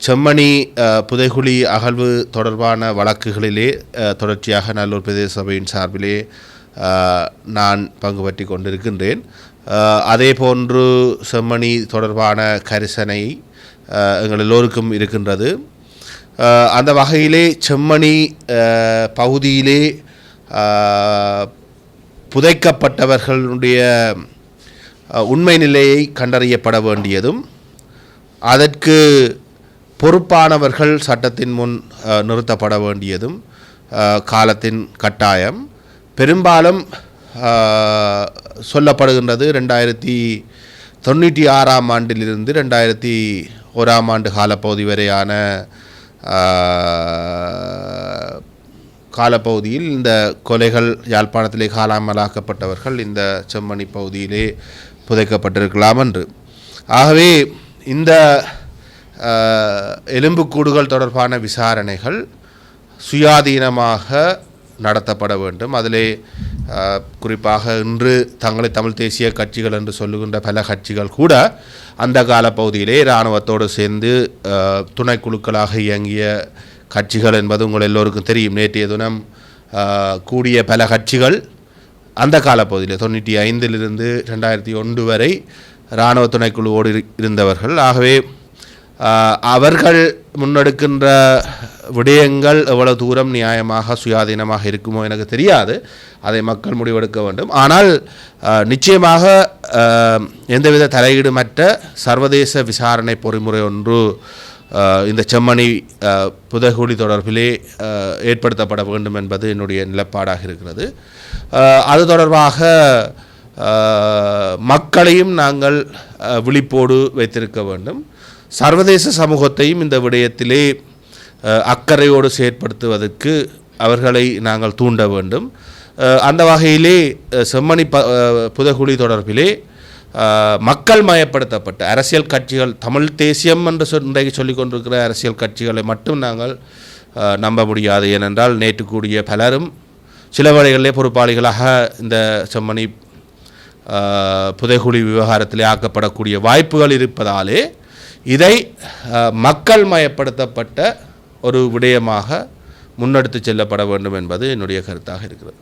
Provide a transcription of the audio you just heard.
செம்மணி புதைகுழி அகழ்வு தொடர்பான வழக்குகளிலே தொடர்ச்சியாக நல்லூர் பிரதேச சபையின் சார்பிலே நான் பங்கு பற்றி கொண்டிருக்கின்றேன். அதே போன்று செம்மணி தொடர்பான கரிசனை எங்கள் எல்லோருக்கும் இருக்கின்றது. அந்த வகையிலே செம்மணி பகுதியிலே புதைக்கப்பட்டவர்களுடைய உண்மை நிலையை கண்டறியப்பட வேண்டியதும் அதற்கு பொறுப்பானவர்கள் சட்டத்தின் முன் நிறுத்தப்பட வேண்டியதும் காலத்தின் கட்டாயம். பெரும்பாலும் சொல்லப்படுகின்றது 1996 ஆண்டிலிருந்து 2001 ஆண்டு காலப்பகுதி வரையான காலப்பகுதியில் இந்த கொலைகள் யாழ்ப்பாணத்திலே காணாமலாக்கப்பட்டவர்கள் இந்த செம்மணி பகுதியிலே புதைக்கப்பட்டிருக்கலாம் என்று. ஆகவே இந்த எலும்புக்கூடுகள் தொடர்பான விசாரணைகள் சுயாதீனமாக நடத்தப்பட வேண்டும். அதிலே குறிப்பாக இன்று தங்களை தமிழ் தேசிய கட்சிகள் என்று சொல்லுகின்ற பல கட்சிகள் கூட அந்த காலப்பகுதியிலே இராணுவத்தோடு சேர்ந்து துணைக்குழுக்களாக இயங்கிய கட்சிகள் என்பது உங்கள் எல்லோருக்கும் தெரியும். நேற்றைய தினம் கூடிய பல கட்சிகள் அந்த காலப்பகுதியில் 95 2001 வரை இராணுவ துணைக்குழுவோடு இருந்தவர்கள். ஆகவே அவர்கள் முன்னெடுக்கின்ற விடயங்கள் எவ்வளவு தூரம் நியாயமாக சுயாதீனமாக இருக்குமோ எனக்கு தெரியாது. அதை மக்கள் முடிவெடுக்க வேண்டும். ஆனால் நிச்சயமாக எந்தவித தலையீடுமற்ற சர்வதேச விசாரணை பொறிமுறை ஒன்று இந்த செம்மணி புதைகுழி தொடர்பிலே ஏற்படுத்தப்பட வேண்டும் என்பது என்னுடைய நிலப்பாடாக இருக்கிறது. அது தொடர்பாக மக்களையும் நாங்கள் விழிப்போடு வைத்திருக்க வேண்டும். சர்வதேச சமூகத்தையும் இந்த விடயத்திலே அக்கறையோடு செயற்படுத்துவதற்கு அவர்களை நாங்கள் தூண்ட வேண்டும். அந்த வகையிலே செம்மணி புதைகுழி தொடர்பிலே மக்கள் மயப்படுத்தப்பட்ட அரசியல் கட்சிகள், தமிழ் தேசியம் என்று இன்றைக்கு சொல்லிக் கொண்டிருக்கிற அரசியல் கட்சிகளை மட்டும் நாங்கள் நம்ப முடியாது. ஏனென்றால் நேற்று கூடிய பலரும் சில வேளைகளிலே பொறுப்பாளிகளாக இந்த செம்மணி புதைகுழி விவகாரத்திலே ஆக்கப்படக்கூடிய வாய்ப்புகள் இருப்பதாலே இதை மக்கள் மயப்படுத்தப்பட்ட ஒரு விடயமாக முன்னெடுத்து செல்லப்பட வேண்டும் என்பது என்னுடைய கருத்தாக இருக்கிறது.